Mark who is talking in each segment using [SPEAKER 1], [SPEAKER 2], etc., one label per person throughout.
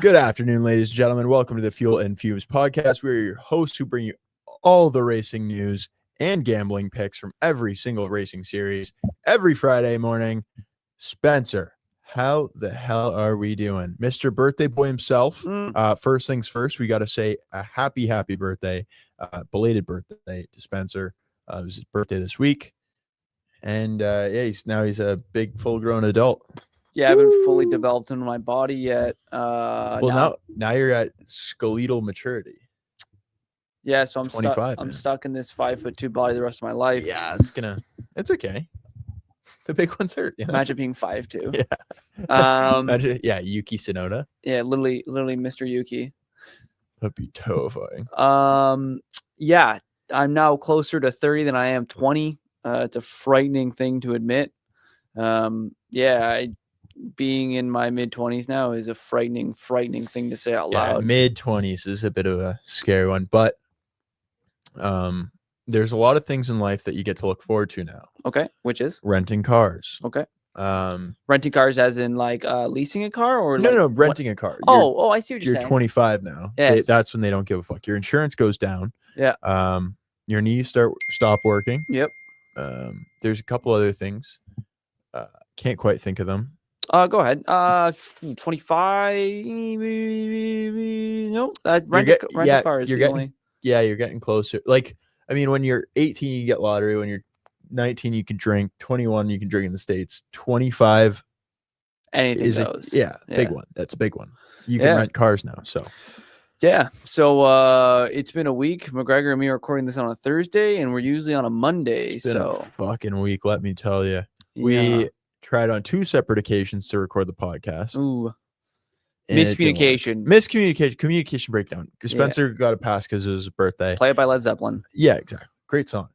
[SPEAKER 1] Good afternoon, ladies and gentlemen. Welcome to the Fuel and Fumes podcast. We're your hosts who bring you all the racing news and gambling picks from every single racing series every Friday morning. Spencer, how the hell are we doing? Mr. Birthday Boy himself. First things first, we got to say a happy birthday, belated birthday to Spencer. It was his birthday this week. And he's a big full-grown adult.
[SPEAKER 2] Yeah, I haven't fully developed into my body yet.
[SPEAKER 1] Now you're at skeletal maturity.
[SPEAKER 2] Yeah, so I'm
[SPEAKER 1] 25.
[SPEAKER 2] I'm stuck in this 5'2" body the rest of my life.
[SPEAKER 1] Yeah, it's okay. The big ones hurt. You know?
[SPEAKER 2] Imagine being 5'2".
[SPEAKER 1] Yeah. Yuki Tsunoda.
[SPEAKER 2] Yeah, literally Mr. Yuki.
[SPEAKER 1] That'd be terrifying.
[SPEAKER 2] Yeah, I'm now closer to 30 than I am 20. It's a frightening thing to admit. Being in my mid-20s now is a frightening thing to say out loud.
[SPEAKER 1] Mid-20s is a bit of a scary one, but there's a lot of things in life that you get to look forward to now.
[SPEAKER 2] Okay, which is
[SPEAKER 1] renting cars.
[SPEAKER 2] Okay. Renting cars as in like leasing a car or
[SPEAKER 1] no, renting a car.
[SPEAKER 2] I see what you're saying.
[SPEAKER 1] You're 25 now.
[SPEAKER 2] Yes.
[SPEAKER 1] That's when they don't give a fuck. Your insurance goes down.
[SPEAKER 2] Yeah.
[SPEAKER 1] Your knees stop working.
[SPEAKER 2] Yep.
[SPEAKER 1] There's a couple other things. Can't quite think of them.
[SPEAKER 2] Go ahead. 25. No, renting cars.
[SPEAKER 1] You're getting closer. Like, I mean, when you're 18, you get lottery. When you're 19, you can drink. 21, you can drink in the States. 25,
[SPEAKER 2] anything goes.
[SPEAKER 1] Big one. That's a big one. You can rent cars now. So.
[SPEAKER 2] Yeah. So it's been a week. McGregor and me are recording this on a Thursday, and we're usually on a Monday.
[SPEAKER 1] It's been a fucking week, let me tell you. We tried on two separate occasions to record the podcast.
[SPEAKER 2] Ooh. Communication
[SPEAKER 1] breakdown. Spencer got a pass because it was his birthday.
[SPEAKER 2] Play It by Led Zeppelin.
[SPEAKER 1] Yeah, exactly. Great song.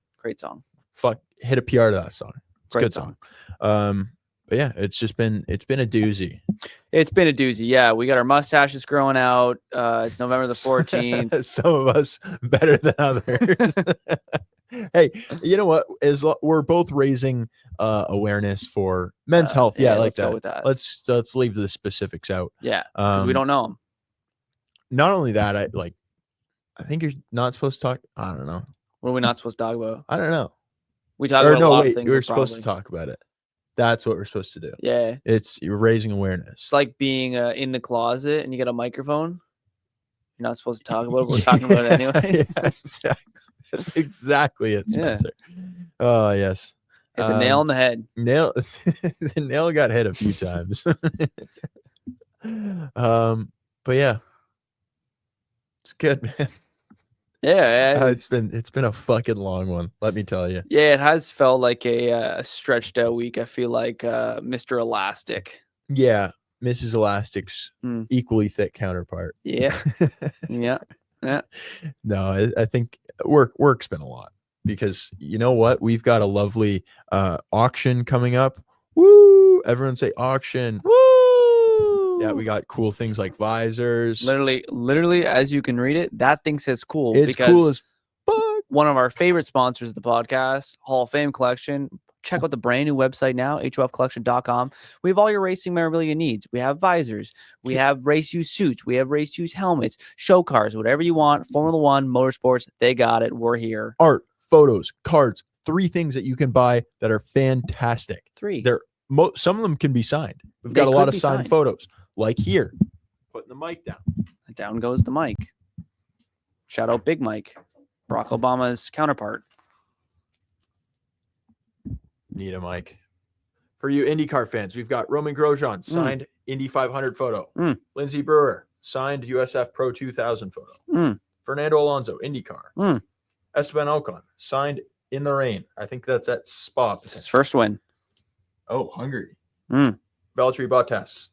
[SPEAKER 1] Fuck, hit a PR to that song. It's a good song. But yeah, it's been a doozy.
[SPEAKER 2] It's been a doozy. Yeah, we got our mustaches growing out. It's November the 14th.
[SPEAKER 1] Some of us better than others. Hey, you know what? We're both raising awareness for men's health. Yeah, like that.
[SPEAKER 2] Go with that.
[SPEAKER 1] Let's leave the specifics out.
[SPEAKER 2] Yeah, because we don't know them.
[SPEAKER 1] Not only that, I think you're not supposed to talk. I don't know.
[SPEAKER 2] What are we not supposed to talk about?
[SPEAKER 1] I don't know.
[SPEAKER 2] We talk about a lot of things.
[SPEAKER 1] We're supposed to talk about it. That's what we're supposed to do.
[SPEAKER 2] Yeah,
[SPEAKER 1] you're raising awareness.
[SPEAKER 2] It's like being in the closet and you get a microphone. You're not supposed to talk about it. We're talking about it anyway.
[SPEAKER 1] Yes, that's exactly it, Spencer. Yeah. Oh, yes.
[SPEAKER 2] Hit the nail on the head.
[SPEAKER 1] The nail got hit a few times. But yeah, it's good, man.
[SPEAKER 2] Yeah,
[SPEAKER 1] it's been a fucking long one, let me tell you.
[SPEAKER 2] Yeah, it has felt like a stretched out week. I feel like Mr. Elastic.
[SPEAKER 1] Yeah, Mrs. Elastic's equally thick counterpart.
[SPEAKER 2] Yeah. Yeah.
[SPEAKER 1] No, I think work's been a lot because you know what? We've got a lovely auction coming up. Woo! Everyone say auction.
[SPEAKER 2] Woo!
[SPEAKER 1] Yeah, we got cool things like visors.
[SPEAKER 2] Literally, as you can read it, that thing says cool.
[SPEAKER 1] It's cool as fuck.
[SPEAKER 2] One of our favorite sponsors of the podcast, Hall of Fame Collection. Check out the brand new website now, hofcollection.com. We have all your racing memorabilia needs. We have visors. We have race use suits. We have race use helmets, show cars, whatever you want. Formula One, motorsports, they got it. We're here.
[SPEAKER 1] Art, photos, cards, 3 things that you can buy that are fantastic.
[SPEAKER 2] 3.
[SPEAKER 1] Some of them can be signed. We've got a lot of signed photos, like here. Putting the mic down.
[SPEAKER 2] Down goes the mic. Shout out Big Mike, Barack Obama's counterpart.
[SPEAKER 1] Need a mic. For you IndyCar fans, we've got Roman Grosjean, signed Indy 500 photo. Lindsey Brewer, signed USF Pro 2000 photo. Fernando Alonso, IndyCar. Esteban Ocon, signed in the rain. I think that's at Spa.
[SPEAKER 2] His first win.
[SPEAKER 1] Oh, Hungary. Valtteri Bottas,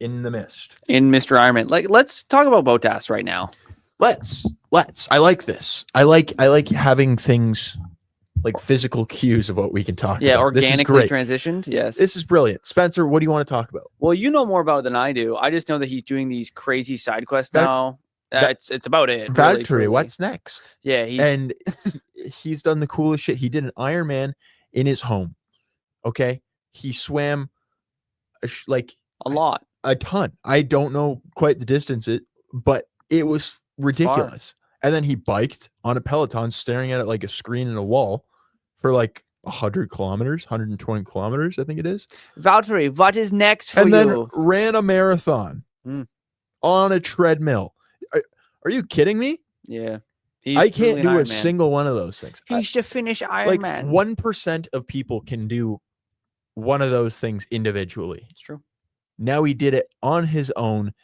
[SPEAKER 1] in the mist.
[SPEAKER 2] In Mr. Ironman. Let's talk about Bottas right now.
[SPEAKER 1] Let's. I like this. I like having things like physical cues of what we can talk about.
[SPEAKER 2] Yeah, organically transitioned. Yes.
[SPEAKER 1] This is brilliant. Spencer, what do you want to talk about?
[SPEAKER 2] Well, you know more about it than I do. I just know that he's doing these crazy side quests now. It's about it.
[SPEAKER 1] Valtteri, what's next?
[SPEAKER 2] Yeah,
[SPEAKER 1] he's done the coolest shit. He did an Ironman in his home. Okay, he swam
[SPEAKER 2] a lot.
[SPEAKER 1] a ton. I don't know quite the distance, but it was ridiculous. And then he biked on a Peloton, staring at it like a screen in a wall for like 100 kilometers, 120 kilometers, I think it is.
[SPEAKER 2] Valtteri, what is next for
[SPEAKER 1] and
[SPEAKER 2] you?
[SPEAKER 1] then ran a marathon
[SPEAKER 2] Mm.
[SPEAKER 1] on a treadmill. Are you kidding me?
[SPEAKER 2] Yeah.
[SPEAKER 1] I can't do a single one of those things.
[SPEAKER 2] He should finish Ironman.
[SPEAKER 1] Like 1% of people can do one of those things individually.
[SPEAKER 2] It's true.
[SPEAKER 1] Now he did it on his own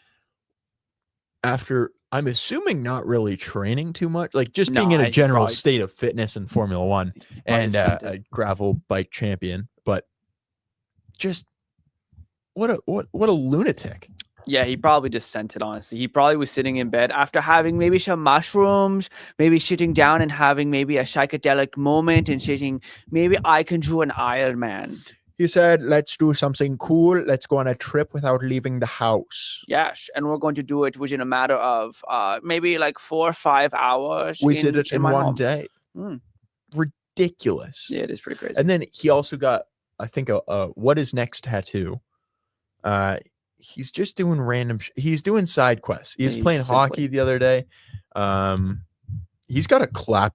[SPEAKER 1] after, I'm assuming, not really training too much, like just being in a general state of fitness in Formula One and a gravel bike champion. But just what a lunatic.
[SPEAKER 2] Yeah, he probably just sent it, honestly. He probably was sitting in bed after having maybe some mushrooms, maybe sitting down and having maybe a psychedelic moment and sitting, maybe I can do an Ironman.
[SPEAKER 1] He said, let's do something cool. Let's go on a trip without leaving the house.
[SPEAKER 2] Yes, and we're going to do it within a matter of maybe like 4 or 5 hours.
[SPEAKER 1] We did it in one day. Ridiculous.
[SPEAKER 2] Yeah, it is pretty crazy.
[SPEAKER 1] And then he also got, I think, what is next tattoo. He's just doing random. He's doing side quests. He's playing hockey the other day. He's got a clap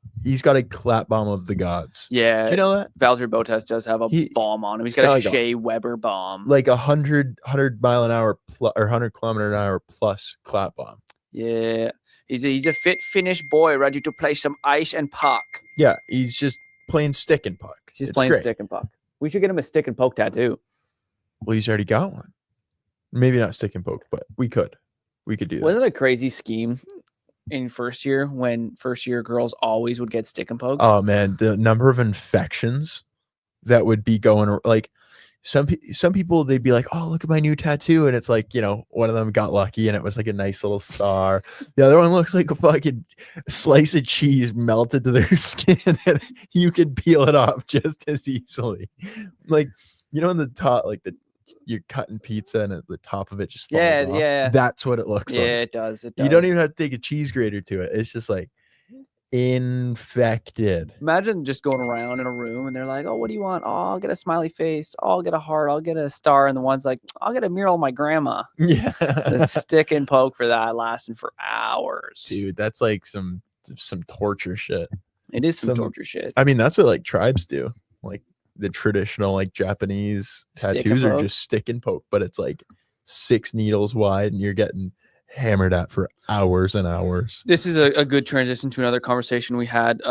[SPEAKER 1] bomb of the gods.
[SPEAKER 2] Yeah,
[SPEAKER 1] do you know that
[SPEAKER 2] Valtteri Bottas does have a bomb on him? He's got a Shea Weber bomb,
[SPEAKER 1] like 100 mile an hour or 100 kilometer an hour plus clap bomb.
[SPEAKER 2] Yeah, he's a fit Finnish boy ready to play some ice and puck.
[SPEAKER 1] Yeah, he's just playing stick and puck.
[SPEAKER 2] He's playing stick and puck. We should get him a stick and poke tattoo.
[SPEAKER 1] Well, he's already got one. Maybe not stick and poke, but we could do that.
[SPEAKER 2] Wasn't it a crazy scheme in first year when first year girls always would get stick and poke?
[SPEAKER 1] Oh man, the number of infections that would be going, like some people, they'd be like, oh, look at my new tattoo, and it's like, one of them got lucky and it was like a nice little star. The other one looks like a fucking slice of cheese melted to their skin, and you could peel it off just as easily. Like, in the top, like you're cutting pizza and at the top of it just falls off.
[SPEAKER 2] Yeah.
[SPEAKER 1] That's what it looks like.
[SPEAKER 2] Yeah, it does.
[SPEAKER 1] You don't even have to take a cheese grater to it. It's just like infected.
[SPEAKER 2] Imagine just going around in a room and they're like, oh, what do you want? Oh, I'll get a smiley face. Oh, I'll get a heart. I'll get a star. And the one's like, I'll get a mural of my grandma.
[SPEAKER 1] Yeah.
[SPEAKER 2] The stick and poke for that lasting for hours.
[SPEAKER 1] Dude, that's like some torture shit.
[SPEAKER 2] It is some torture shit.
[SPEAKER 1] I mean, that's what like tribes do. Like the traditional like Japanese tattoos are just stick and poke, but it's like 6 needles wide and you're getting hammered at for hours and hours.
[SPEAKER 2] This is a good transition to another conversation we had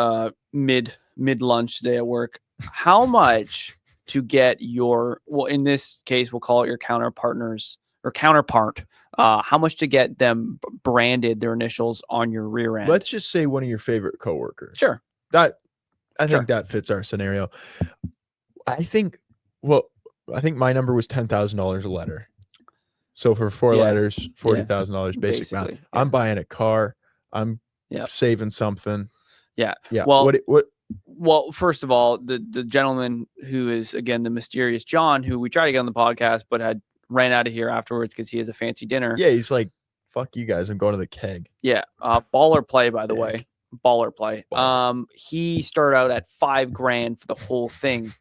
[SPEAKER 2] mid lunch today at work. How much to get in this case, we'll call it your counterpart, how much to get them branded their initials on your rear end?
[SPEAKER 1] Let's just say one of your favorite coworkers.
[SPEAKER 2] Sure.
[SPEAKER 1] I think that fits our scenario. I think my number was $10,000 a letter. So for 4 letters, $40,000 basic amount. Yeah. I'm buying a car. I'm saving something.
[SPEAKER 2] Yeah.
[SPEAKER 1] Yeah.
[SPEAKER 2] Well,
[SPEAKER 1] what?
[SPEAKER 2] Well, first of all, the gentleman who is again the mysterious John, who we tried to get on the podcast, but had ran out of here afterwards because he has a fancy dinner.
[SPEAKER 1] Yeah, he's like, "Fuck you guys, I'm going to the keg."
[SPEAKER 2] Yeah. Baller play, by the way. Baller play. He started out at $5,000 for the whole thing.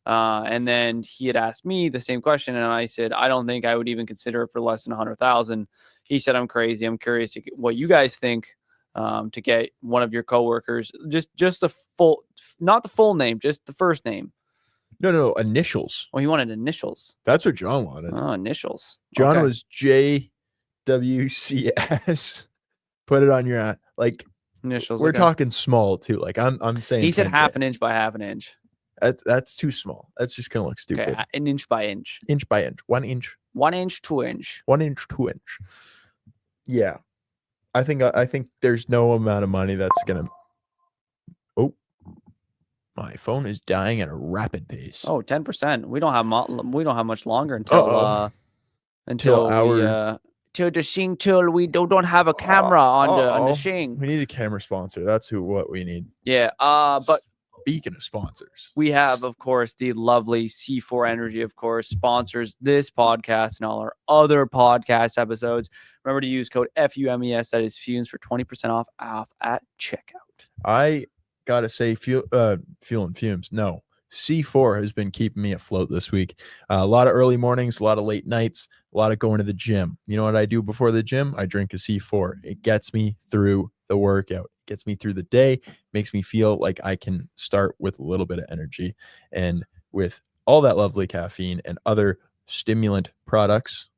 [SPEAKER 2] And then he had asked me the same question, and I said, I don't think I would even consider it for less than 100,000. He said, I'm crazy. I'm curious what you guys think to get one of your coworkers, just the full, not the full name, just the first name.
[SPEAKER 1] No, initials.
[SPEAKER 2] Oh, he wanted initials.
[SPEAKER 1] That's what John wanted.
[SPEAKER 2] Oh, initials.
[SPEAKER 1] John was JWCS. Put it on your like
[SPEAKER 2] initials.
[SPEAKER 1] We're talking small too. Like I'm saying.
[SPEAKER 2] He said 1/2 inch by 1/2 inch.
[SPEAKER 1] That's too small. That's just gonna look stupid.
[SPEAKER 2] Okay, 1 inch by inch.
[SPEAKER 1] 1 inch.
[SPEAKER 2] 1 inch, 2 inch.
[SPEAKER 1] 1 inch, 2 inch. Yeah, I think there's no amount of money that's gonna. Oh, my phone is dying at a rapid pace.
[SPEAKER 2] Oh, 10%. We don't have much longer until the Shing till we don't have a camera on the Shing.
[SPEAKER 1] We need a camera sponsor. That's what we need.
[SPEAKER 2] Yeah. But
[SPEAKER 1] speaking of sponsors,
[SPEAKER 2] we have, of course, the lovely C4 Energy, of course, sponsors this podcast and all our other podcast episodes. Remember to use code FUMES, that is Fumes, for 20% off at checkout.
[SPEAKER 1] I gotta say, Fuel and Fumes. No, C4 has been keeping me afloat this week. A lot of early mornings, a lot of late nights, a lot of going to the gym. You know what I do before the gym? I drink a C4. It gets me through the workout, gets me through the day, makes me feel like I can start with a little bit of energy. And with all that lovely caffeine and other stimulant products,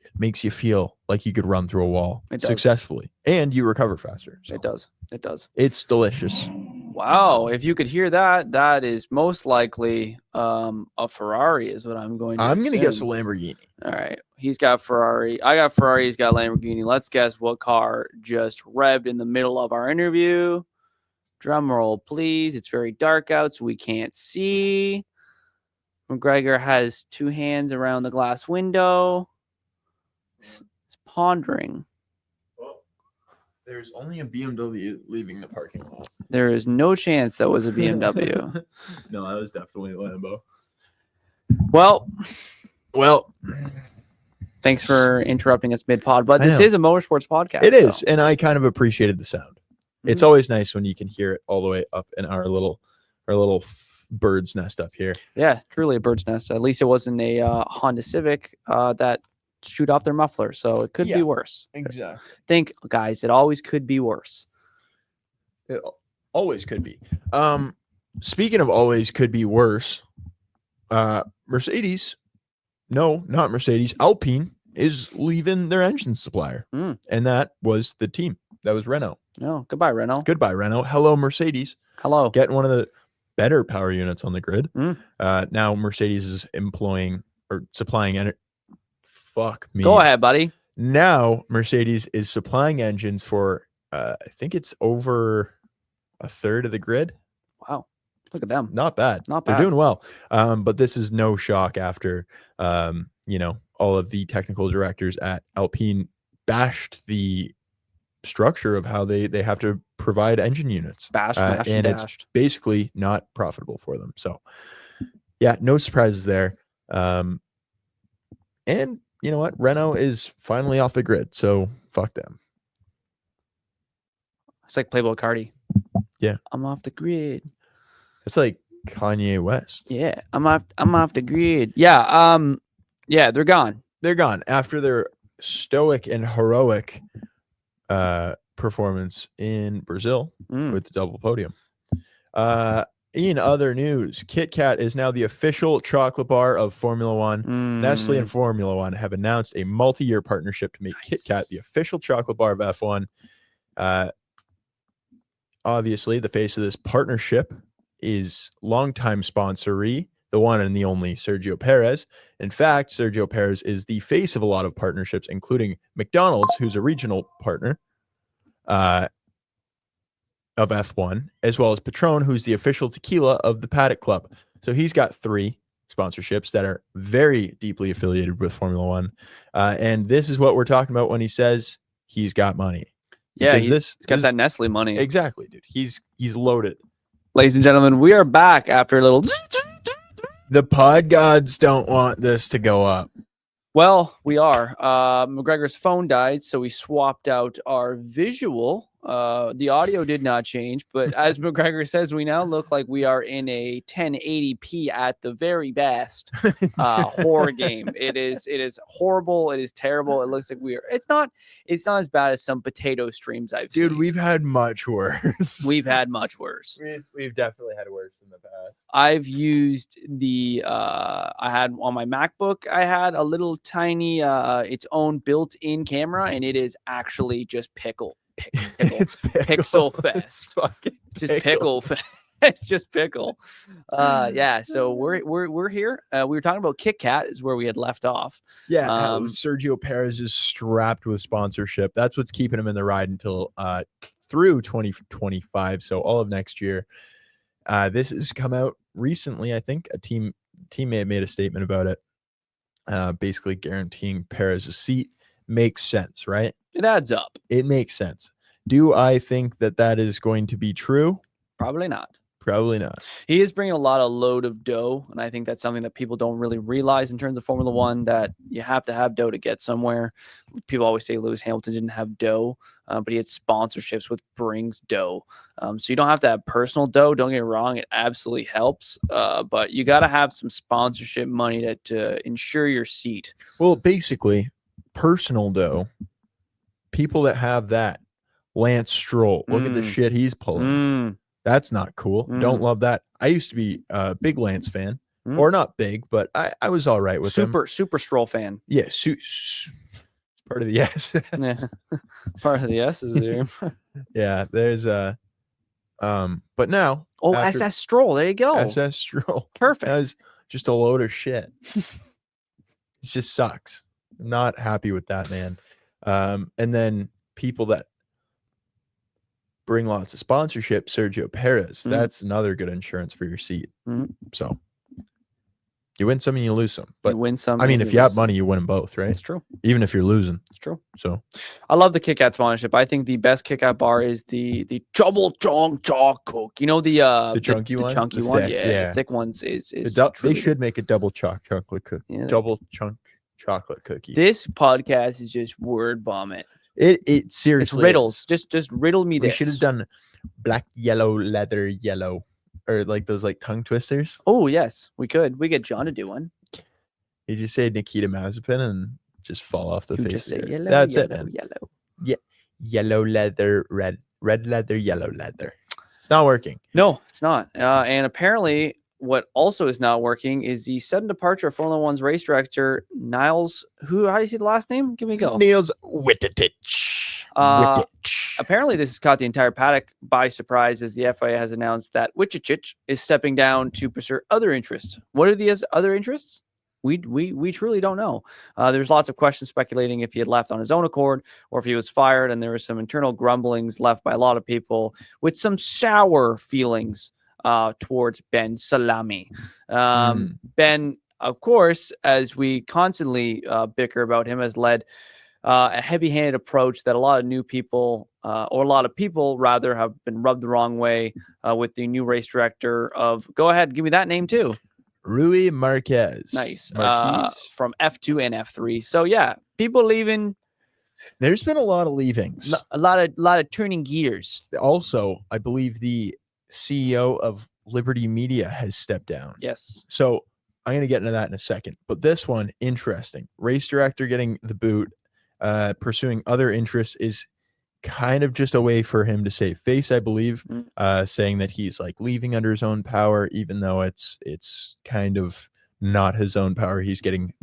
[SPEAKER 1] it makes you feel like you could run through a wall successfully and you recover faster. So
[SPEAKER 2] It does. It does.
[SPEAKER 1] It's delicious.
[SPEAKER 2] Wow. If you could hear that, that is most likely a Ferrari is what I'm going to
[SPEAKER 1] I'm going to guess a
[SPEAKER 2] assume.
[SPEAKER 1] Lamborghini.
[SPEAKER 2] All right. He's got Ferrari. I got Ferrari. He's got Lamborghini. Let's guess what car just revved in the middle of our interview. Drum roll, please. It's very dark out, so we can't see. McGregor has two hands around the glass window. He's pondering.
[SPEAKER 1] Well, there's only a BMW leaving the parking lot.
[SPEAKER 2] There is no chance that was a BMW.
[SPEAKER 1] No, that was definitely a Lambo.
[SPEAKER 2] Well, thanks for interrupting us mid-pod, but this is a motorsports podcast.
[SPEAKER 1] It is, and I kind of appreciated the sound. It's always nice when you can hear it all the way up in our little bird's nest up here.
[SPEAKER 2] Yeah, truly a bird's nest. At least it wasn't a Honda Civic that shoot off their muffler, so it could be worse.
[SPEAKER 1] Exactly.
[SPEAKER 2] Think, guys, it always could be worse.
[SPEAKER 1] It always could be. Speaking of always could be worse, Mercedes, no, not Mercedes, Alpine is leaving their engine supplier. And that was the team. That was Renault.
[SPEAKER 2] No, goodbye, Renault.
[SPEAKER 1] Goodbye, Renault. Hello, Mercedes.
[SPEAKER 2] Hello.
[SPEAKER 1] Getting one of the better power units on the grid. Now Mercedes is employing or supplying fuck me.
[SPEAKER 2] Go ahead, buddy.
[SPEAKER 1] Now Mercedes is supplying engines for I think it's over a third of the grid.
[SPEAKER 2] Wow. Look at them.
[SPEAKER 1] Not bad.
[SPEAKER 2] Not bad.
[SPEAKER 1] They're doing well. But this is no shock after all of the technical directors at Alpine bashed the structure of how they have to provide engine units.
[SPEAKER 2] Bashed,
[SPEAKER 1] and
[SPEAKER 2] dashed.
[SPEAKER 1] It's basically not profitable for them. So yeah, no surprises there. And you know what? Renault is finally off the grid. So fuck them.
[SPEAKER 2] It's like Playboy Cardi.
[SPEAKER 1] Yeah.
[SPEAKER 2] I'm off the grid.
[SPEAKER 1] It's like Kanye West.
[SPEAKER 2] Yeah. I'm off the grid. Yeah. Yeah, they're gone.
[SPEAKER 1] They're gone after their stoic and heroic performance in Brazil with the double podium. In other news, Kit Kat is now the official chocolate bar of Formula One. Nestle and Formula One have announced a multi-year partnership to make Kit Kat the official chocolate bar of F1. Obviously, the face of this partnership is longtime sponsoree, the one and the only Sergio Perez. In fact, Sergio Perez is the face of a lot of partnerships, including McDonald's, who's a regional partner of F1, as well as Patron, who's the official tequila of the Paddock Club. So he's got 3 sponsorships that are very deeply affiliated with Formula One. And this is what we're talking about when he says he's got money.
[SPEAKER 2] Yeah, he's got that Nestle money.
[SPEAKER 1] Exactly, dude. He's loaded.
[SPEAKER 2] Ladies and gentlemen, we are back after a little...
[SPEAKER 1] The pod gods don't want this to go up.
[SPEAKER 2] Well, we are. McGregor's phone died, so we swapped out our visual. The audio did not change, but as McGregor says, we now look like we are in a 1080p at the very best horror game. It is horrible. It is terrible. It looks like we are. It's not as bad as some potato streams I've seen.
[SPEAKER 1] Dude, we've had much worse.
[SPEAKER 2] We've had much worse.
[SPEAKER 1] We've definitely had worse in the past.
[SPEAKER 2] I've used I had on my MacBook, I had a little tiny its own built-in camera, and it is actually just pickle.
[SPEAKER 1] It's
[SPEAKER 2] pixel fest. It's just pickle fest. It's just pickle. Yeah, so we're here. We were talking about Kit Kat is where we had left off.
[SPEAKER 1] Yeah, Sergio Perez is strapped with sponsorship. That's what's keeping him in the ride until through 2025. So all of next year. This has come out recently. I think a teammate made a statement about it. Basically guaranteeing Perez a seat makes sense, right?
[SPEAKER 2] It adds up.
[SPEAKER 1] It makes sense. Do I think that is going to be true?
[SPEAKER 2] Probably not.
[SPEAKER 1] Probably not.
[SPEAKER 2] He is bringing a load of dough, and I think that's something that people don't really realize in terms of Formula One, that you have to have dough to get somewhere. People always say Lewis Hamilton didn't have dough, but he had sponsorships, which brings dough. So you don't have to have personal dough. Don't get me wrong, it absolutely helps, but you got to have some sponsorship money to ensure your seat.
[SPEAKER 1] Well, basically, personal dough, people that have that, Lance Stroll, look at the shit he's pulling. That's not cool. Don't love that. I used to be a big Lance fan, or not big, but I was all right with him.
[SPEAKER 2] Super Stroll fan.
[SPEAKER 1] Yeah, part of the S.
[SPEAKER 2] Yeah. Part of the S is there.
[SPEAKER 1] Yeah, there's but now.
[SPEAKER 2] Oh, SS Stroll. There you go.
[SPEAKER 1] SS Stroll.
[SPEAKER 2] Perfect.
[SPEAKER 1] That's just a load of shit. It just sucks. I'm not happy with that, man. And then people that bring lots of sponsorship, Sergio Perez. That's another good insurance for your seat. So you win some and you lose some. But
[SPEAKER 2] you win some.
[SPEAKER 1] I mean, if you have money, you win them both, right?
[SPEAKER 2] It's true.
[SPEAKER 1] Even if you're losing.
[SPEAKER 2] It's true.
[SPEAKER 1] So
[SPEAKER 2] I love the Kit Kat sponsorship. I think the best Kit Kat bar is the double chunk choc cook. You know the
[SPEAKER 1] chunky one?
[SPEAKER 2] The chunky
[SPEAKER 1] The
[SPEAKER 2] one.
[SPEAKER 1] thick,
[SPEAKER 2] Yeah. The thick ones is
[SPEAKER 1] they should make a double chocolate cookie.
[SPEAKER 2] Yeah,
[SPEAKER 1] double chunk chocolate cookie.
[SPEAKER 2] This podcast is just word vomit.
[SPEAKER 1] It seriously.
[SPEAKER 2] It's riddles. Just riddle me this.
[SPEAKER 1] We should have done black, yellow, leather, yellow, or like those like tongue twisters.
[SPEAKER 2] Oh yes, we could. We get John to do one.
[SPEAKER 1] You just say Nikita Mazepin and just fall off the face.
[SPEAKER 2] Just say yellow.
[SPEAKER 1] That's
[SPEAKER 2] yellow,
[SPEAKER 1] it, man.
[SPEAKER 2] Yellow.
[SPEAKER 1] Yeah, yellow leather, red leather, yellow leather. It's not working.
[SPEAKER 2] No, it's not. And apparently, what also is not working is the sudden departure of Formula One's race director, Niles. How do you see the last name? Give me a go.
[SPEAKER 1] Niels Wittich.
[SPEAKER 2] Apparently, this has caught the entire paddock by surprise, as the FIA has announced that Wittich is stepping down to pursue other interests. What are the other interests? We truly don't know. There's lots of questions speculating if he had left on his own accord or if he was fired, and there were some internal grumblings left by a lot of people with some sour feelings towards Ben Salami. Ben, of course, as we constantly bicker about him, has led a heavy-handed approach that a lot of new people, or a lot of people rather, have been rubbed the wrong way with the new race director of, go ahead, give me that name too.
[SPEAKER 1] Rui Marquez.
[SPEAKER 2] Nice. From F2 and F3. So yeah, people leaving.
[SPEAKER 1] There's been a lot of leavings.
[SPEAKER 2] A lot of turning gears.
[SPEAKER 1] Also, I believe the CEO of Liberty Media has stepped down.
[SPEAKER 2] Yes.
[SPEAKER 1] So I'm going to get into that in a second. But this one, interesting. Race director getting the boot, pursuing other interests is kind of just a way for him to save face, I believe, saying that he's like leaving under his own power, even though it's kind of not his own power. He's getting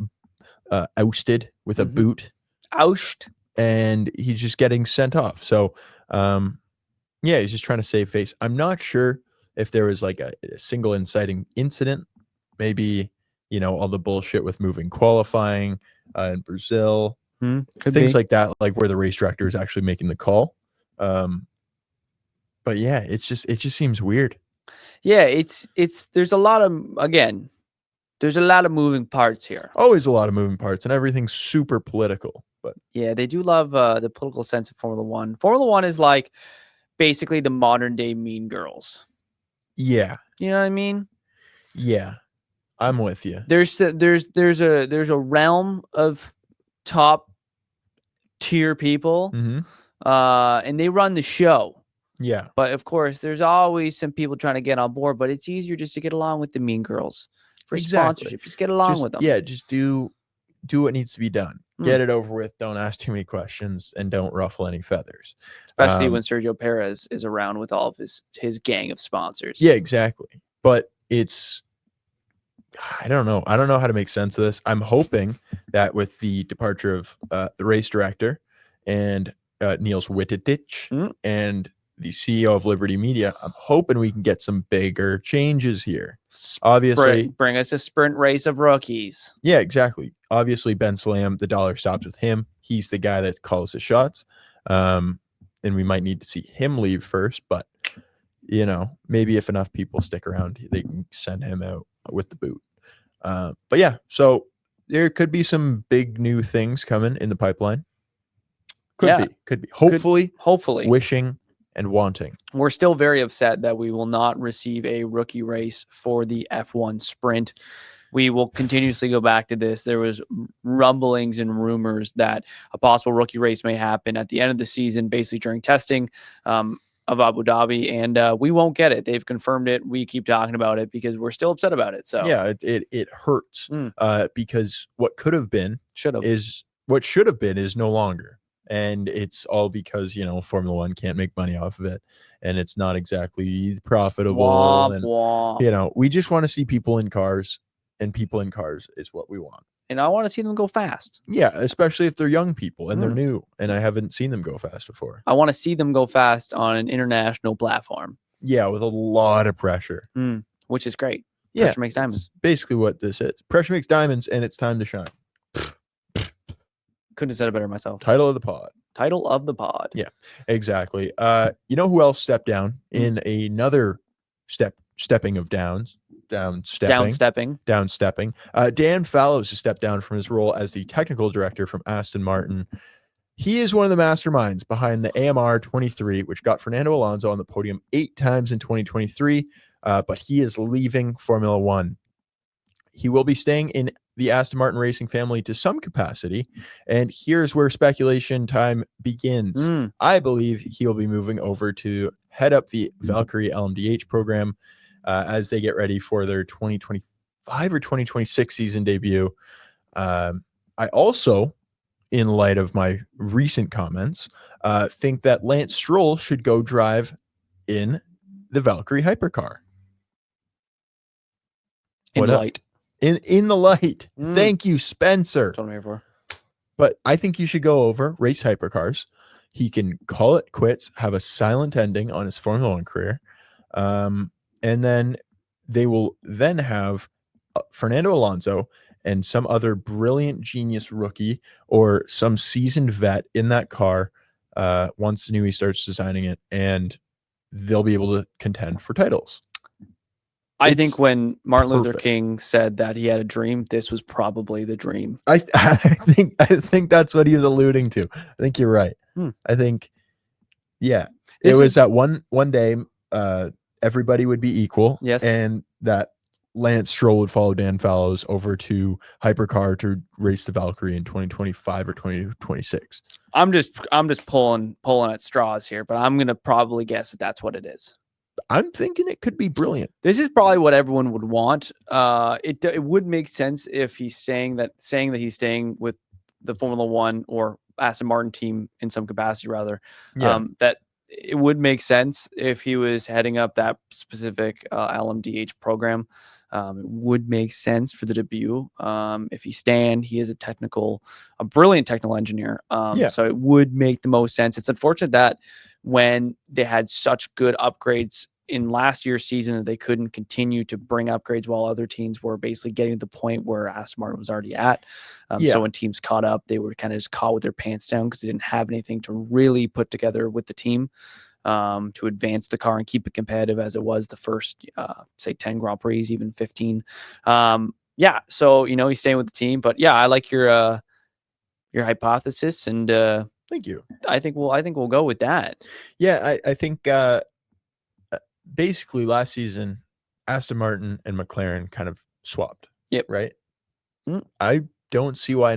[SPEAKER 1] ousted with a boot.
[SPEAKER 2] Ousted.
[SPEAKER 1] And he's just getting sent off. So, yeah, he's just trying to save face. I'm not sure if there was like a single inciting incident. Maybe, all the bullshit with moving qualifying in Brazil. Things like that, like where the race director is actually making the call. But yeah, it just seems weird.
[SPEAKER 2] Yeah, there's a lot of moving parts here.
[SPEAKER 1] Always a lot of moving parts, and everything's super political. But
[SPEAKER 2] yeah, they do love the political sense of Formula One. Formula One is like basically the modern day Mean Girls.
[SPEAKER 1] Yeah,
[SPEAKER 2] you know what I mean.
[SPEAKER 1] Yeah, I'm with you.
[SPEAKER 2] There's a realm of top tier people, and they run the show.
[SPEAKER 1] Yeah,
[SPEAKER 2] but of course there's always some people trying to get on board, but it's easier just to get along with the Mean Girls for sponsorship. Just get along with them.
[SPEAKER 1] Yeah, just do what needs to be done. Get it over with. Don't ask too many questions and don't ruffle any feathers,
[SPEAKER 2] especially when Sergio Perez is around with all of his gang of sponsors.
[SPEAKER 1] Yeah, exactly. But I don't know how to make sense of this. I'm hoping that with the departure of the race director and Niels Wittich and the CEO of Liberty Media, I'm hoping we can get some bigger changes here. Obviously,
[SPEAKER 2] bring us a sprint race of rookies.
[SPEAKER 1] Yeah, exactly. Obviously, Ben Slam, the dollar stops with him. He's the guy that calls the shots. And we might need to see him leave first, but maybe if enough people stick around, they can send him out with the boot. But yeah, so there could be some big new things coming in the pipeline. Could be. Hopefully.
[SPEAKER 2] Hopefully.
[SPEAKER 1] Wishing and wanting.
[SPEAKER 2] We're still very upset that we will not receive a rookie race for the F1 sprint. We will continuously go back to this. There was rumblings and rumors that a possible rookie race may happen at the end of the season, basically during testing of Abu Dhabi, and we won't get it. They've confirmed it. We keep talking about it because we're still upset about it. So
[SPEAKER 1] yeah, it hurts because what could have been
[SPEAKER 2] should have
[SPEAKER 1] is no longer. And it's all because, Formula One can't make money off of it. And it's not exactly profitable.
[SPEAKER 2] Womp,
[SPEAKER 1] And,
[SPEAKER 2] womp.
[SPEAKER 1] we just want to see people in cars, and people in cars is what we want.
[SPEAKER 2] And I want to see them go fast.
[SPEAKER 1] Yeah, especially if they're young people and they're new. And I haven't seen them go fast before.
[SPEAKER 2] I want to see them go fast on an international platform.
[SPEAKER 1] Yeah, with a lot of pressure.
[SPEAKER 2] Which is great.
[SPEAKER 1] Yeah,
[SPEAKER 2] pressure makes diamonds.
[SPEAKER 1] Basically what this is. Pressure makes diamonds, and it's time to shine.
[SPEAKER 2] Couldn't have said it better myself.
[SPEAKER 1] Title of the pod.
[SPEAKER 2] Title of the pod.
[SPEAKER 1] Yeah, exactly. You know who else stepped down in another stepping of downstepping? Dan Fallows has stepped down from his role as the technical director from Aston Martin. He is one of the masterminds behind the AMR 23, which got Fernando Alonso on the podium 8 times in 2023, but he is leaving Formula One. He will be staying in the Aston Martin racing family to some capacity, and here's where speculation time begins. I believe he'll be moving over to head up the Valkyrie LMDH program as they get ready for their 2025 or 2026 season debut. I also, in light of my recent comments, think that Lance Stroll should go drive in the Valkyrie hypercar.
[SPEAKER 2] In
[SPEAKER 1] the light. Thank you, Spencer.
[SPEAKER 2] That's what I'm here for.
[SPEAKER 1] But I think you should go over, race hypercars. He can call it quits, have a silent ending on his Formula One career. And then they will then have Fernando Alonso and some other brilliant genius rookie or some seasoned vet in that car once Newey starts designing it, and they'll be able to contend for titles.
[SPEAKER 2] I think when Martin Luther King said that he had a dream, this was probably the dream.
[SPEAKER 1] I think that's what he was alluding to. I think you're right. I think, yeah, it was that one day everybody would be equal.
[SPEAKER 2] Yes,
[SPEAKER 1] and that Lance Stroll would follow Dan Fallows over to hypercar to race the Valkyrie in 2025 or 2026.
[SPEAKER 2] I'm just pulling at straws here, but I'm gonna probably guess that that's what it is.
[SPEAKER 1] I'm thinking it could be brilliant.
[SPEAKER 2] This is probably what everyone would want. It would make sense if he's saying that he's staying with the Formula One or Aston Martin team in some capacity, rather.
[SPEAKER 1] Yeah.
[SPEAKER 2] That it would make sense if he was heading up that specific LMDH program. It would make sense for the debut. If he's staying, he is a brilliant technical engineer. So it would make the most sense. It's unfortunate that when they had such good upgrades in last year's season that they couldn't continue to bring upgrades while other teams were basically getting to the point where Aston Martin was already at. So when teams caught up, they were kind of just caught with their pants down because they didn't have anything to really put together with the team to advance the car and keep it competitive as it was the first, say 10 Grand Prix, even 15. So, he's staying with the team, but I like your hypothesis, and
[SPEAKER 1] thank you.
[SPEAKER 2] I think we'll go with that.
[SPEAKER 1] Yeah, I think basically last season Aston Martin and McLaren kind of swapped.
[SPEAKER 2] Yep.
[SPEAKER 1] Right. I don't see why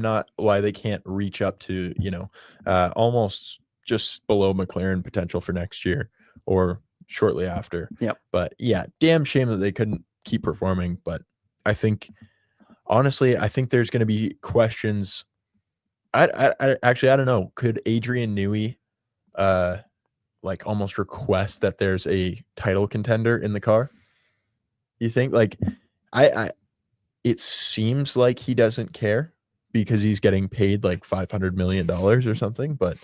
[SPEAKER 1] they can't reach up to almost just below McLaren potential for next year or shortly after.
[SPEAKER 2] Yep.
[SPEAKER 1] But damn shame that they couldn't keep performing. But I think honestly, there's going to be questions. I don't know. Could Adrian Newey almost request that there's a title contender in the car? You think? It seems like he doesn't care because he's getting paid like $500 million or something, but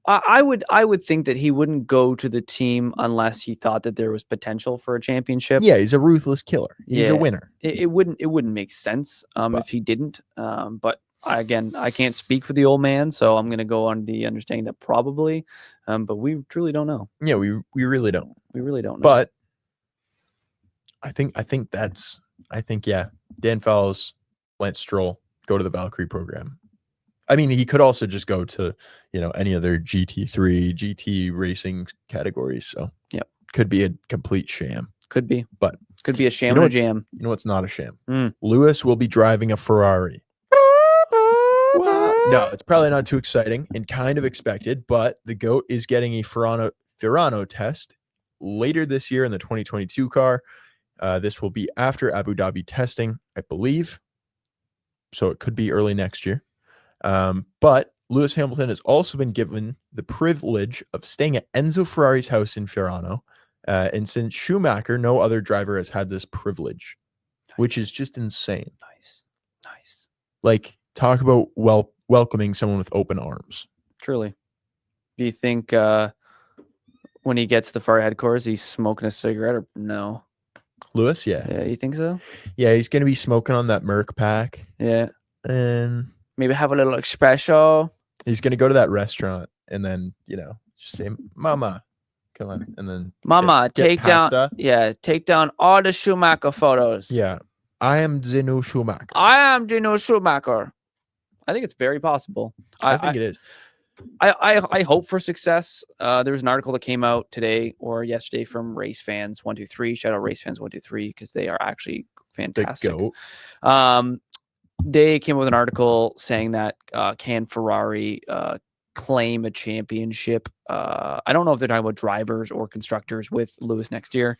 [SPEAKER 2] I would think that he wouldn't go to the team unless he thought that there was potential for a championship.
[SPEAKER 1] Yeah, he's a ruthless killer. He's a winner.
[SPEAKER 2] It wouldn't make sense if he didn't. But I can't speak for the old man, so I'm going to go on the understanding that probably. But we truly don't know.
[SPEAKER 1] Yeah, we really don't.
[SPEAKER 2] We really don't know.
[SPEAKER 1] But I think Dan Fallows, Lance Stroll, go to the Valkyrie program. I mean, he could also just go to, any other GT3, GT racing categories. So
[SPEAKER 2] Yep.
[SPEAKER 1] could be a complete sham.
[SPEAKER 2] Could be.
[SPEAKER 1] But
[SPEAKER 2] could be a sham
[SPEAKER 1] you know
[SPEAKER 2] and a
[SPEAKER 1] what-
[SPEAKER 2] jam.
[SPEAKER 1] You know what's not a sham?
[SPEAKER 2] Mm.
[SPEAKER 1] Lewis will be driving a Ferrari. What? No, it's probably not too exciting and kind of expected, but the GOAT is getting a Fiorano test later this year in the 2022 car. This will be after Abu Dhabi testing, I believe. So it could be early next year. But Lewis Hamilton has also been given the privilege of staying at Enzo Ferrari's house in Fiorano. And since Schumacher, no other driver has had this privilege, which is just insane.
[SPEAKER 2] Nice.
[SPEAKER 1] Like, talk about welcoming someone with open arms.
[SPEAKER 2] Truly. Do you think when he gets to the Ferrari headquarters, he's smoking a cigarette or no?
[SPEAKER 1] Lewis, yeah.
[SPEAKER 2] Yeah, you think so?
[SPEAKER 1] Yeah, he's going to be smoking on that Merc pack.
[SPEAKER 2] Yeah.
[SPEAKER 1] And
[SPEAKER 2] maybe have a little espresso.
[SPEAKER 1] He's going to go to that restaurant and then, just say, Mama, come on. And then
[SPEAKER 2] Mama,
[SPEAKER 1] get
[SPEAKER 2] take
[SPEAKER 1] pasta.
[SPEAKER 2] take down all the Schumacher photos.
[SPEAKER 1] Yeah. I am the new Schumacher.
[SPEAKER 2] I am the new Schumacher. I think it's very possible.
[SPEAKER 1] I think it is.
[SPEAKER 2] I hope for success. There was an article that came out today or yesterday from Race Fans 123. Shout out Race Fans 123 because they are actually fantastic.
[SPEAKER 1] The GOAT.
[SPEAKER 2] They came up with an article saying that can Ferrari claim a championship? I don't know if they're talking about drivers or constructors with Lewis next year.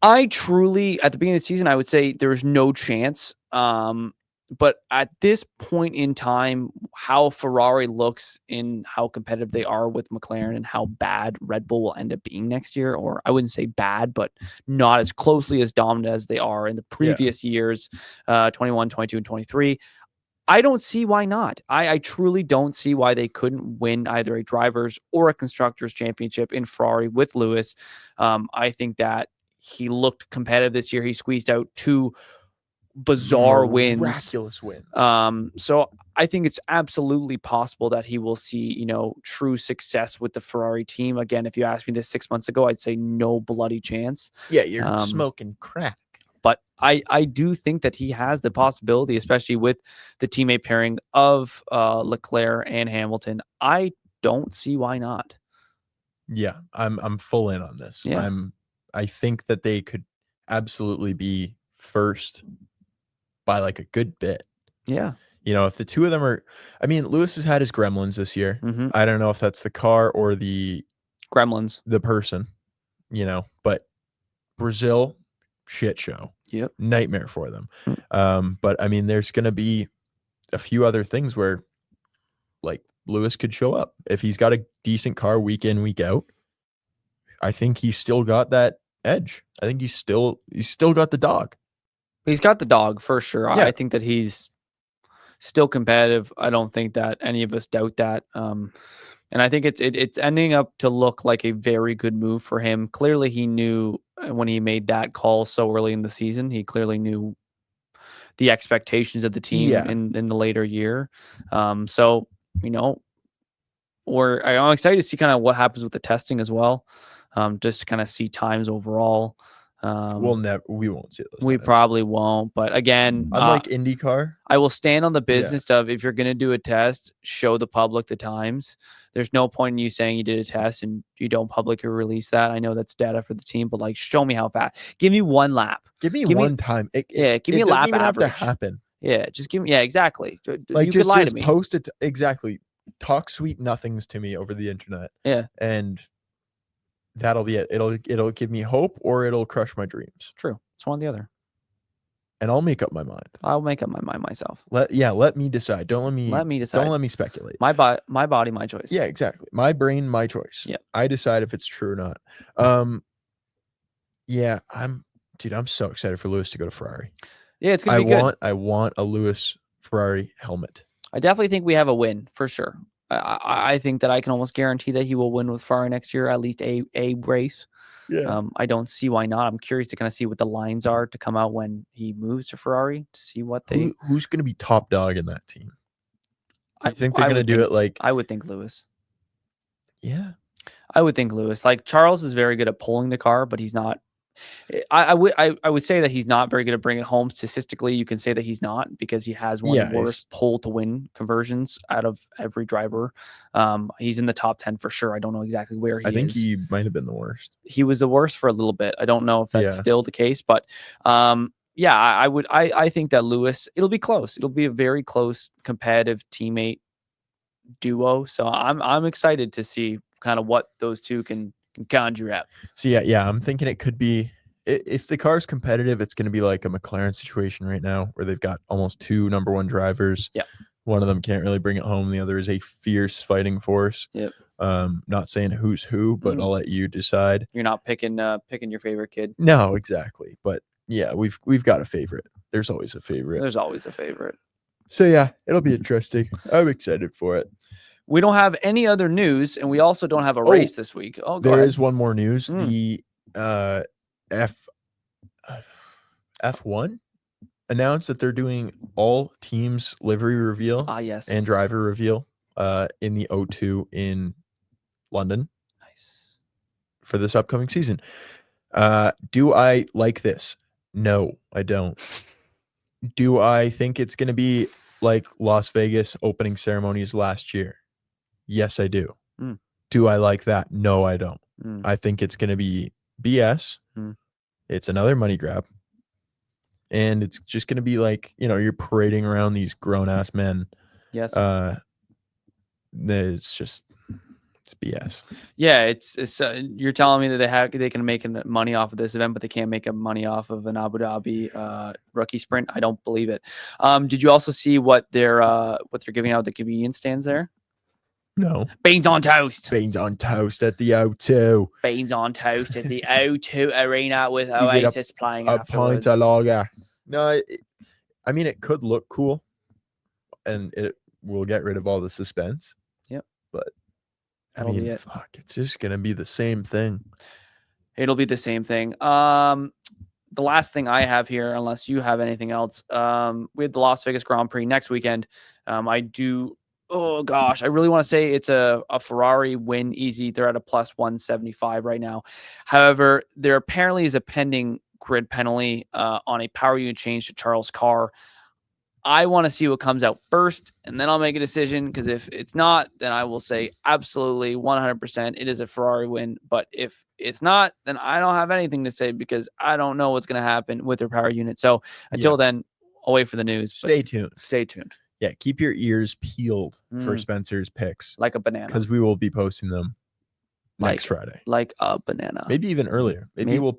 [SPEAKER 2] I truly, at the beginning of the season, I would say there's no chance. But at this point in time, how Ferrari looks in how competitive they are with McLaren and how bad Red Bull will end up being next year, or I wouldn't say bad, but not as closely as dominant as they are in the previous years, 21, 22, and 23. I don't see why not. I truly don't see why they couldn't win either a drivers or a constructors championship in Ferrari with Lewis. I think that he looked competitive this year. He squeezed out two bizarre
[SPEAKER 1] miraculous wins.
[SPEAKER 2] So I think it's absolutely possible that he will see, true success with the Ferrari team. Again, if you asked me this 6 months ago, I'd say no bloody chance.
[SPEAKER 1] Yeah, you're smoking crack.
[SPEAKER 2] But I do think that he has the possibility, especially with the teammate pairing of Leclerc and Hamilton. I don't see why not.
[SPEAKER 1] Yeah, I'm full in on this.
[SPEAKER 2] Yeah.
[SPEAKER 1] I think that they could absolutely be first by like a good bit.
[SPEAKER 2] Yeah.
[SPEAKER 1] If the two of them are, Lewis has had his gremlins this year.
[SPEAKER 2] Mm-hmm.
[SPEAKER 1] I don't know if that's the car or the
[SPEAKER 2] gremlins,
[SPEAKER 1] the person, but Brazil, shit show.
[SPEAKER 2] Yep.
[SPEAKER 1] Nightmare for them. But there's going to be a few other things where like Lewis could show up. If he's got a decent car week in, week out, I think he's still got that edge. I think he's still got the dog.
[SPEAKER 2] He's got the dog for sure.
[SPEAKER 1] Yeah.
[SPEAKER 2] I think that he's still competitive. I don't think that any of us doubt that. And I think it's ending up to look like a very good move for him. Clearly, he knew when he made that call so early in the season. He clearly knew the expectations of the team in the later year. So I'm excited to see kind of what happens with the testing as well. Just kind of see times overall.
[SPEAKER 1] We won't see those.
[SPEAKER 2] We probably won't. But again,
[SPEAKER 1] unlike IndyCar,
[SPEAKER 2] I will stand on the business of if you're going to do a test, show the public the times. There's no point in you saying you did a test and you don't publicly release that. I know that's data for the team, but like, show me how fast. Give me one lap.
[SPEAKER 1] Give me one time.
[SPEAKER 2] Give me a lap
[SPEAKER 1] even
[SPEAKER 2] average.
[SPEAKER 1] Have to happen.
[SPEAKER 2] Yeah, just give me. Yeah, exactly.
[SPEAKER 1] Like,
[SPEAKER 2] you
[SPEAKER 1] just
[SPEAKER 2] could lie to me.
[SPEAKER 1] Post it exactly. Talk sweet nothings to me over the internet.
[SPEAKER 2] Yeah,
[SPEAKER 1] and that'll be it. It'll give me hope or it'll crush my dreams.
[SPEAKER 2] True. It's one or the other.
[SPEAKER 1] And I'll make up my mind.
[SPEAKER 2] I'll make up my mind myself.
[SPEAKER 1] Let me decide. Don't let me decide. Don't let me speculate.
[SPEAKER 2] My body, my choice.
[SPEAKER 1] Yeah, exactly. My brain, my choice.
[SPEAKER 2] Yeah.
[SPEAKER 1] I decide if it's true or not. Yeah, I'm so excited for Lewis to go to Ferrari.
[SPEAKER 2] Yeah, it's gonna be good.
[SPEAKER 1] I want a Lewis Ferrari helmet.
[SPEAKER 2] I definitely think we have a win for sure. I think that I can almost guarantee that he will win with Ferrari next year, at least a race.
[SPEAKER 1] Yeah.
[SPEAKER 2] I don't see why not. I'm curious to kind of see what the lines are to come out when he moves to Ferrari to see what they.
[SPEAKER 1] Who's going to be top dog in that team? I think they're going to do it like.
[SPEAKER 2] I would think Lewis.
[SPEAKER 1] Yeah.
[SPEAKER 2] I would think Lewis. Like Charles is very good at pulling the car, but he's not I would say that he's not very good at bringing it home. Statistically, you can say that he's not because he has one of the worst pole to win conversions out of every driver. He's in the top 10 for sure. I don't know exactly where he is.
[SPEAKER 1] I think he might have been the worst.
[SPEAKER 2] He was the worst for a little bit. I don't know if that's still the case, but yeah, I think that Lewis, it'll be close. It'll be a very close competitive teammate duo. So I'm excited to see kind of what those two can conjure up.
[SPEAKER 1] So yeah, I'm thinking it could be, if the car's competitive, it's going to be like a McLaren situation right now where they've got almost 2 number 1 drivers.
[SPEAKER 2] Yeah.
[SPEAKER 1] One of them can't really bring it home. The other is a fierce fighting force.
[SPEAKER 2] Yep.
[SPEAKER 1] Not saying who's who, but I'll let you decide.
[SPEAKER 2] You're not picking your favorite kid.
[SPEAKER 1] No, exactly. But yeah, we've got a favorite. There's always a favorite.
[SPEAKER 2] There's always a favorite.
[SPEAKER 1] So yeah, it'll be interesting. I'm excited for it.
[SPEAKER 2] We don't have any other news, and we also don't have a race this week. Oh,
[SPEAKER 1] there is one more news. The F1 announced that they're doing all teams livery reveal and driver reveal in the O2 in London.
[SPEAKER 2] Nice.
[SPEAKER 1] For this upcoming season. Do I like this? No, I don't. Do I think it's going to be like Las Vegas opening ceremonies last year? Yes, I do. Do I like that? No, I don't. I think it's going to be BS. It's another money grab. And it's just going to be like, you're parading around these grown-ass men.
[SPEAKER 2] Yes.
[SPEAKER 1] It's BS.
[SPEAKER 2] Yeah, it's you're telling me that they can make money off of this event, but they can't make money off of an Abu Dhabi rookie sprint. I don't believe it. Did you also see what they're giving out at the convenience stands there?
[SPEAKER 1] No.
[SPEAKER 2] Beans on toast.
[SPEAKER 1] Beans on toast at the O2.
[SPEAKER 2] Beans on toast at the O2 arena with Oasis playing
[SPEAKER 1] a pint of lager. No, I mean, it could look cool, and it will get rid of all the suspense.
[SPEAKER 2] Yep.
[SPEAKER 1] But
[SPEAKER 2] that'll be it.
[SPEAKER 1] Fuck, it's just gonna be the same thing.
[SPEAKER 2] It'll be the same thing. The last thing I have here, unless you have anything else, we have the Las Vegas Grand Prix next weekend. Oh gosh, I really want to say it's a Ferrari win easy. They're at a plus 175 right now. However, there apparently is a pending grid penalty on a power unit change to Charles' car. I want to see what comes out first, and then I'll make a decision, because if it's not, then I will say absolutely 100% it is a Ferrari win. But if it's not, then I don't have anything to say, because I don't know what's going to happen with their power unit. So until then, I'll wait for the news.
[SPEAKER 1] Stay tuned.
[SPEAKER 2] Stay tuned.
[SPEAKER 1] Yeah, keep your ears peeled for Spencer's picks.
[SPEAKER 2] Like a banana.
[SPEAKER 1] Because we will be posting them next Friday.
[SPEAKER 2] Like a banana.
[SPEAKER 1] Maybe even earlier. Maybe we'll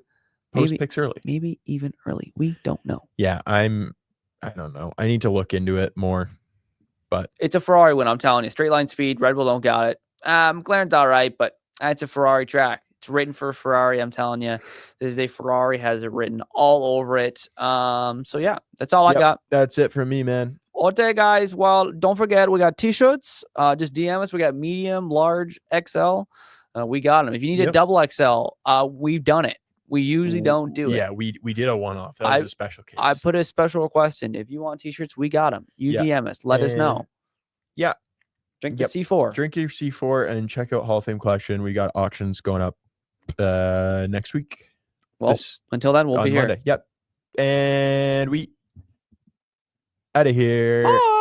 [SPEAKER 1] post picks early.
[SPEAKER 2] Maybe even early. We don't know.
[SPEAKER 1] Yeah, I don't know. I need to look into it more. But
[SPEAKER 2] it's a Ferrari win, I'm telling you. Straight line speed. Red Bull don't got it. McLaren's all right, but it's a Ferrari track. It's written for a Ferrari, I'm telling you. This is a Ferrari, has it written all over it. So yeah, that's all I got.
[SPEAKER 1] That's it from me, man.
[SPEAKER 2] Okay, guys. Well, don't forget, we got t-shirts. Just DM us. We got medium, large, XL. We got them. If you need a double XL, we've done it. We usually don't do it.
[SPEAKER 1] Yeah, we did a one-off. That was a special case.
[SPEAKER 2] I put a special request in. If you want t-shirts, we got them. You DM us. Let us know.
[SPEAKER 1] Yeah.
[SPEAKER 2] Drink the C4.
[SPEAKER 1] Drink your C4 and check out Hall of Fame Collection. We got auctions going up next week.
[SPEAKER 2] Well, until then, we'll be here.
[SPEAKER 1] Monday. Yep. And we out of here.
[SPEAKER 2] Bye.